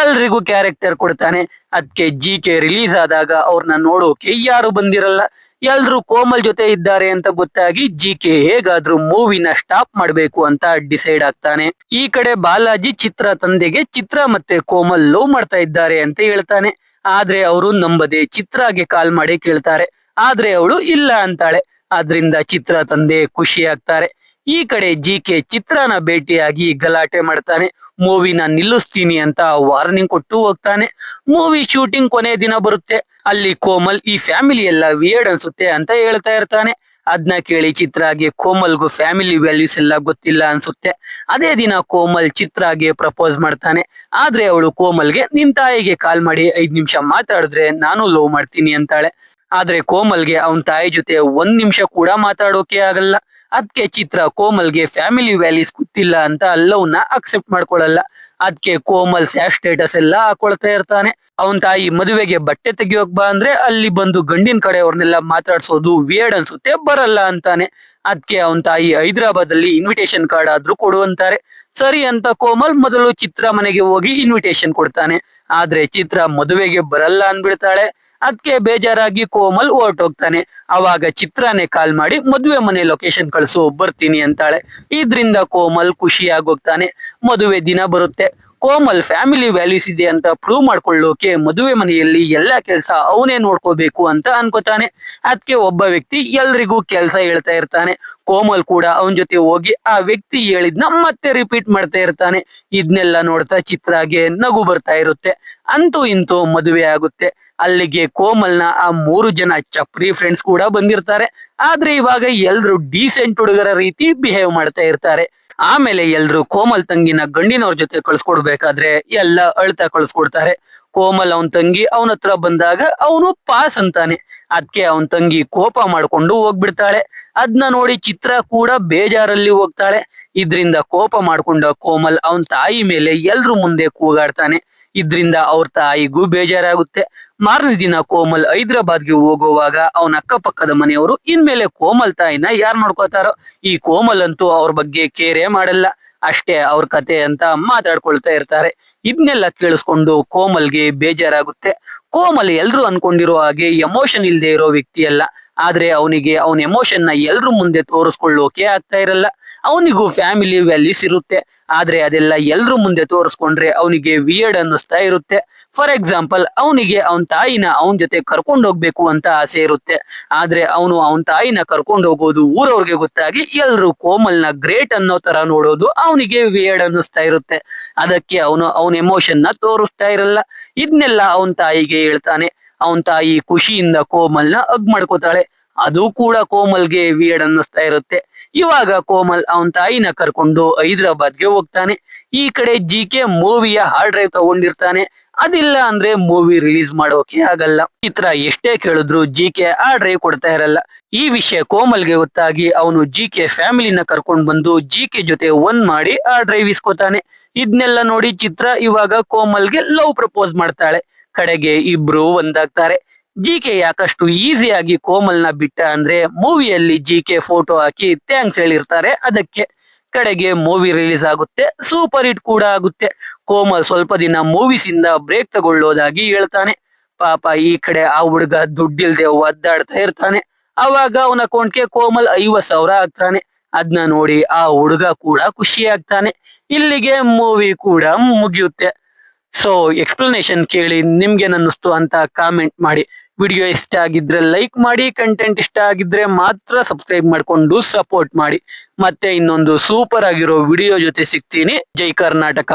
ಎಲ್ರಿಗೂ ಕ್ಯಾರೆಕ್ಟರ್ ಕೊಡ್ತಾನೆ. ಅದಕ್ಕೆ ಜಿಕೆ ರಿಲೀಸ್ ಆದಾಗ ಅವ್ರನ್ನ ನೋಡೋಕೆ ಯಾರು ಬಂದಿರಲ್ಲ. ಎಲ್ರು ಕೋಮಲ್ ಜೊತೆ ಇದ್ದಾರೆ ಅಂತ ಗೊತ್ತಾಗಿ ಜಿಕೆ ಹೇಗಾದ್ರೂ ಮೂವಿನ ಸ್ಟಾಪ್ ಮಾಡ್ಬೇಕು ಅಂತ ಡಿಸೈಡ್ ಆಗ್ತಾನೆ. ಈ ಕಡೆ ಬಾಲಾಜಿ ಚಿತ್ರ ತಂದೆಗೆ ಚಿತ್ರ ಮತ್ತೆ ಕೋಮಲ್ ಲವ್ ಮಾಡ್ತಾ ಇದ್ದಾರೆ ಅಂತ ಹೇಳ್ತಾನೆ. ಆದ್ರೆ ಅವರು ನಂಬದೆ ಚಿತ್ರಾಗೆ ಕಾಲ್ ಮಾಡಿ ಕೇಳ್ತಾರೆ. ಆದ್ರೆ ಅವಳು ಇಲ್ಲ ಅಂತಾಳೆ. ಆದ್ರಿಂದ ಚಿತ್ರ ತಂದೆ ಖುಷಿ ಆಗ್ತಾರೆ. ಈ ಕಡೆ ಜಿಕೆ ಚಿತ್ರನ ಭೇಟಿಯಾಗಿ ಗಲಾಟೆ ಮಾಡ್ತಾನೆ. ಮೂವಿನ ನಿಲ್ಲಿಸ್ತೀನಿ ಅಂತ ವಾರ್ನಿಂಗ್ ಕೊಟ್ಟು ಹೋಗ್ತಾನೆ. ಮೂವಿ ಶೂಟಿಂಗ್ ಕೊನೆ ದಿನ ಬರುತ್ತೆ. ಅಲ್ಲಿ ಕೋಮಲ್ ಈ ಫ್ಯಾಮಿಲಿ ಎಲ್ಲ ವಿಯರ್ಡ್ ಅನ್ಸುತ್ತೆ ಅಂತ ಹೇಳ್ತಾ ಇರ್ತಾನೆ. ಅದ್ನ ಕೇಳಿ ಚಿತ್ರಾಗೆ ಕೋಮಲ್ಗೂ ಫ್ಯಾಮಿಲಿ ವ್ಯಾಲ್ಯೂಸ್ ಎಲ್ಲ ಗೊತ್ತಿಲ್ಲ ಅನ್ಸುತ್ತೆ. ಅದೇ ದಿನ ಕೋಮಲ್ ಚಿತ್ರಾಗೆ ಪ್ರಪೋಸ್ ಮಾಡ್ತಾನೆ. ಆದ್ರೆ ಅವಳು ಕೋಮಲ್ಗೆ ನಿನ್ ತಾಯಿಗೆ ಕಾಲ್ ಮಾಡಿ 5 ನಿಮಿಷ ಮಾತಾಡಿದ್ರೆ ನಾನು ಲವ್ ಮಾಡ್ತೀನಿ ಅಂತಾಳೆ. ಆದ್ರೆ ಕೋಮಲ್ಗೆ ಅವನ್ ತಾಯಿ ಜೊತೆ 1 ನಿಮಿಷ ಕೂಡ ಮಾತಾಡೋಕೆ ಆಗಲ್ಲ. ಅದಕ್ಕೆ ಚಿತ್ರ ಕೋಮಲ್ಗೆ ಫ್ಯಾಮಿಲಿ ವ್ಯಾಲ್ಯೂಸ್ ಗೊತ್ತಿಲ್ಲ ಅಂತ ಲವ್ನ ಅಕ್ಸೆಪ್ಟ್ ಮಾಡ್ಕೊಳಲ್ಲ. ಅದಕ್ಕೆ ಕೋಮಲ್ ಸ್ಯಾಡ್ ಸ್ಟೇಟಸ್ ಎಲ್ಲ ಹಾಕೊಳ್ತಾ ಇರ್ತಾನೆ. ಅವನ್ ತಾಯಿ ಮದುವೆಗೆ ಬಟ್ಟೆ ತೆಗಿಯೋಕ್ ಬಾ ಅಂದ್ರೆ ಅಲ್ಲಿ ಬಂದು ಗಂಡಿನ ಕಡೆ ಅವ್ರನ್ನೆಲ್ಲ ಮಾತಾಡ್ಸೋದು ವಿಯರ್ಡ್ ಅನ್ಸುತ್ತೆ, ಬರಲ್ಲ ಅಂತಾನೆ. ಅದಕ್ಕೆ ಅವನ್ ತಾಯಿ ಹೈದರಾಬಾದ್ ಅಲ್ಲಿ ಇನ್ವಿಟೇಷನ್ ಕಾರ್ಡ್ ಆದ್ರೂ ಕೊಡು ಅಂತಾರೆ. ಸರಿ ಅಂತ ಕೋಮಲ್ ಮೊದಲು ಚಿತ್ರ ಮನೆಗೆ ಹೋಗಿ ಇನ್ವಿಟೇಷನ್ ಕೊಡ್ತಾನೆ. ಆದ್ರೆ ಚಿತ್ರ ಮದುವೆಗೆ ಬರಲ್ಲ ಅನ್ಬಿಡ್ತಾಳೆ. ಅದಕ್ಕೆ ಬೇಜಾರಾಗಿ ಕೋಮಲ್ ಹೊರಟೋಗ್ತಾನೆ. ಅವಾಗ ಚಿತ್ರನೇ ಕಾಲ್ ಮಾಡಿ ಮದುವೆ ಮನೆ ಲೊಕೇಶನ್ ಕಳಿಸು, ಬರ್ತೀನಿ ಅಂತಾಳೆ. ಇದ್ರಿಂದ ಕೋಮಲ್ ಖುಷಿಯಾಗೋಗ್ತಾನೆ. ಮದುವೆ ದಿನ ಬರುತ್ತೆ. ಕೋಮಲ್ ಫ್ಯಾಮಿಲಿ ವ್ಯಾಲ್ಯೂಸ್ ಇದೆ ಅಂತ ಪ್ರೂವ್ ಮಾಡ್ಕೊಳ್ಳೋಕೆ ಮದುವೆ ಮನೆಯಲ್ಲಿ ಎಲ್ಲಾ ಕೆಲಸ ಅವನೇ ನೋಡ್ಕೋಬೇಕು ಅಂತ ಅನ್ಕೋತಾನೆ. ಅದಕ್ಕೆ ಒಬ್ಬ ವ್ಯಕ್ತಿ ಎಲ್ರಿಗೂ ಕೆಲಸ ಹೇಳ್ತಾ ಇರ್ತಾನೆ. ಕೋಮಲ್ ಕೂಡ ಅವನ ಜೊತೆ ಹೋಗಿ ಆ ವ್ಯಕ್ತಿ ಹೇಳಿದ್ನ ಮತ್ತೆ ರಿಪೀಟ್ ಮಾಡ್ತಾ ಇರ್ತಾನೆ. ಇದನ್ನೆಲ್ಲ ನೋಡ್ತಾ ಚಿತ್ರಾಗೆ ನಗು ಬರ್ತಾ ಇರುತ್ತೆ. ಅಂತೂ ಇಂತೂ ಮದುವೆ ಆಗುತ್ತೆ. ಅಲ್ಲಿಗೆ ಕೋಮಲ್ನ ಆ 3 ಜನ ಚಪ್ರಿ ಫ್ರೆಂಡ್ಸ್ ಕೂಡ ಬಂದಿರ್ತಾರೆ. ಆದ್ರೆ ಇವಾಗ ಎಲ್ರು ಡೀಸೆಂಟ್ ಹುಡುಗರ ರೀತಿ ಬಿಹೇವ್ ಮಾಡ್ತಾ ಇರ್ತಾರೆ. ಆಮೇಲೆ ಎಲ್ರು ಕೋಮಲ್ ತಂಗಿನ ಗಂಡಿನವ್ರ ಜೊತೆ ಕಳ್ಸ್ಕೊಡ್ಬೇಕಾದ್ರೆ ಎಲ್ಲ ಅಳ್ತಾ ಕಳ್ಸ್ಕೊಡ್ತಾರೆ. ಕೋಮಲ್ ಅವನ್ ತಂಗಿ ಅವನ ಹತ್ರ ಬಂದಾಗ ಅವನು ಪಾಸ್ ಅಂತಾನೆ. ಅದಕ್ಕೆ ಅವನ್ ತಂಗಿ ಕೋಪ ಮಾಡ್ಕೊಂಡು ಹೋಗ್ಬಿಡ್ತಾಳೆ. ಅದ್ನ ನೋಡಿ ಚಿತ್ರ ಕೂಡ ಬೇಜಾರಲ್ಲಿ ಹೋಗ್ತಾಳೆ. ಇದ್ರಿಂದ ಕೋಪ ಮಾಡ್ಕೊಂಡ ಕೋಮಲ್ ಅವನ್ ತಾಯಿ ಮೇಲೆ ಎಲ್ರು ಮುಂದೆ ಕೂಗಾಡ್ತಾನೆ. ಇದ್ರಿಂದ ಅವ್ರ ತಾಯಿಗೂ ಬೇಜಾರಾಗುತ್ತೆ. ಮಾರನೇ ದಿನ ಕೋಮಲ್ ಹೈದರಾಬಾದ್ಗೆ ಹೋಗುವಾಗ ಅವನ ಅಕ್ಕಪಕ್ಕದ ಮನೆಯವರು ಇನ್ಮೇಲೆ ಕೋಮಲ್ ತಾಯಿನ ಯಾರ್ ನೋಡ್ಕೋತಾರೋ, ಈ ಕೋಮಲ್ ಅಂತೂ ಅವ್ರ ಬಗ್ಗೆ ಕೇರೇ ಮಾಡಲ್ಲ, ಅಷ್ಟೇ ಅವ್ರ ಕತೆ ಅಂತ ಮಾತಾಡ್ಕೊಳ್ತಾ ಇರ್ತಾರೆ. ಇದನ್ನೆಲ್ಲ ಕೇಳಿಸ್ಕೊಂಡು ಕೋಮಲ್ಗೆ ಬೇಜಾರಾಗುತ್ತೆ. ಕೋಮಲ್ ಎಲ್ರು ಅನ್ಕೊಂಡಿರೋ ಹಾಗೆ ಎಮೋಷನ್ ಇಲ್ದೆ ಇರೋ ವ್ಯಕ್ತಿ ಅಲ್ಲ. ಆದ್ರೆ ಅವನಿಗೆ ಅವನ ಎಮೋಷನ್ ನ ಎಲ್ರು ಮುಂದೆ ತೋರಿಸ್ಕೊಳ್ಳೋಕೆ ಆಗ್ತಾ ಇರಲ್ಲ. ಅವನಿಗೂ ಫ್ಯಾಮಿಲಿ ವ್ಯಾಲ್ಯೂಸ್ ಇರುತ್ತೆ. ಆದ್ರೆ ಅದೆಲ್ಲ ಎಲ್ರು ಮುಂದೆ ತೋರಿಸ್ಕೊಂಡ್ರೆ ಅವನಿಗೆ ವಿಯರ್ಡ್ ಅನ್ನಿಸ್ತಾ ಇರುತ್ತೆ. ಫಾರ್ ಎಕ್ಸಾಂಪಲ್, ಅವನಿಗೆ ಅವನ ತಾಯಿನ ಅವನ ಜೊತೆ ಕರ್ಕೊಂಡು ಹೋಗ್ಬೇಕು ಅಂತ ಆಸೆ ಇರುತ್ತೆ. ಆದ್ರೆ ಅವನು ಅವನ ತಾಯಿನ ಕರ್ಕೊಂಡು ಹೋಗೋದು ಊರವ್ರಿಗೆ ಗೊತ್ತಾಗಿ ಎಲ್ರು ಕೋಮಲ್ನ ಗ್ರೇಟ್ ಅನ್ನೋ ತರ ನೋಡೋದು ಅವನಿಗೆ ವಿಯರ್ಡ್ ಅನ್ನಿಸ್ತಾ ಇರುತ್ತೆ. ಅದಕ್ಕೆ ಅವನು ಅವನ ಎಮೋಷನ್ ನ ತೋರಿಸ್ತಾ ಇರಲ್ಲ. ಇದನ್ನೆಲ್ಲ ಅವನ ತಾಯಿಗೆ ಹೇಳ್ತಾನೆ. ಅವನ ತಾಯಿ ಖುಷಿಯಿಂದ ಕೋಮಲ್ನ ಹಗ್ ಮಾಡ್ಕೋತಾಳೆ. ಅದು ಕೂಡ ಕೋಮಲ್ಗೆ ವಿಯರ್ಡ್ ಅನ್ನಿಸ್ತಾ ಇರುತ್ತೆ. ಇವಾಗ ಕೋಮಲ್ ಅವನ ತಾಯಿನ ಕರ್ಕೊಂಡು ಹೈದರಾಬಾದ್ಗೆ ಹೋಗ್ತಾನೆ. ಈ ಕಡೆ ಜಿಕೆ ಮೂವಿಯ ಹಾರ್ಡ್ ಡ್ರೈವ್ ತಗೊಂಡಿರ್ತಾನೆ. ಅದಿಲ್ಲ ಅಂದ್ರೆ ಮೂವಿ ರಿಲೀಸ್ ಮಾಡೋಕೆ ಆಗಲ್ಲ. ಚಿತ್ರ ಎಷ್ಟೇ ಕೇಳಿದ್ರು ಜಿಕೆ ಆ ಡ್ರೈವ್ ಕೊಡ್ತಾ ಇರಲ್ಲ. ಈ ವಿಷಯ ಕೋಮಲ್ಗೆ ಗೊತ್ತಾಗಿ ಅವನು ಜಿಕೆ ಫ್ಯಾಮಿಲಿನ ಕರ್ಕೊಂಡು ಬಂದು ಜಿಕೆ ಜೊತೆ ಒಂದ್ ಮಾಡಿ ಆ ಡ್ರೈವ್ ಇಸ್ಕೋತಾನೆ. ಇದನ್ನೆಲ್ಲ ನೋಡಿ ಚಿತ್ರ ಇವಾಗ ಕೋಮಲ್ಗೆ ಲವ್ ಪ್ರಪೋಸ್ ಮಾಡ್ತಾಳೆ. ಕಡೆಗೆ ಇಬ್ರು ಒಂದಾಗ್ತಾರೆ. ಜಿಕೆ ಯಾಕಷ್ಟು ಈಸಿಯಾಗಿ ಕೋಮಲ್ನ ಬಿಟ್ಟ ಅಂದ್ರೆ ಮೂವಿಯಲ್ಲಿ ಜಿಕೆ ಫೋಟೋ ಹಾಕಿ ಥ್ಯಾಂಕ್ಸ್ ಹೇಳಿರ್ತಾರೆ ಅದಕ್ಕೆ. ಕಡೆಗೆ ಮೂವಿ ರಿಲೀಸ್ ಆಗುತ್ತೆ. ಸೂಪರ್ ಹಿಟ್ ಕೂಡ ಆಗುತ್ತೆ. ಕೋಮಲ್ ಸ್ವಲ್ಪ ದಿನ ಮೂವೀಸ್ ಇಂದ ಬ್ರೇಕ್ ತಗೊಳ್ಳೋದಾಗಿ ಹೇಳ್ತಾನೆ. ಪಾಪ ಈ ಕಡೆ ಆ ಹುಡುಗ ದುಡ್ಡಿಲ್ದೆ ಒದ್ದಾಡ್ತಾ ಇರ್ತಾನೆ. ಅವಾಗ ಅವನ ಅಕೌಂಟ್ಗೆ ಕೋಮಲ್ 50,000 ಆಗ್ತಾನೆ. ಅದ್ನ ನೋಡಿ ಆ ಹುಡುಗ ಕೂಡ ಖುಷಿ ಆಗ್ತಾನೆ. ಇಲ್ಲಿಗೆ ಮೂವಿ ಕೂಡ ಮುಗಿಯುತ್ತೆ. ಸೊ ಎಕ್ಸ್ಪ್ಲನೇಷನ್ ಕೇಳಿ ನಿಮ್ಗೆ ಅನ್ನಿಸ್ತು ಅಂತ ಕಾಮೆಂಟ್ ಮಾಡಿ. ವಿಡಿಯೋ ಇಷ್ಟ ಆಗಿದ್ರೆ ಲೈಕ್ ಮಾಡಿ. ಕಂಟೆಂಟ್ ಇಷ್ಟ ಆಗಿದ್ರೆ ಮಾತ್ರ ಸಬ್ಸ್ಕ್ರೈಬ್ ಮಾಡ್ಕೊಂಡು ಸಪೋರ್ಟ್ ಮಾಡಿ. ಮತ್ತೆ ಇನ್ನೊಂದು ಸೂಪರ್ ಆಗಿರೋ ವಿಡಿಯೋ ಜೊತೆ ಸಿಗ್ತೀನಿ. ಜೈ ಕರ್ನಾಟಕ.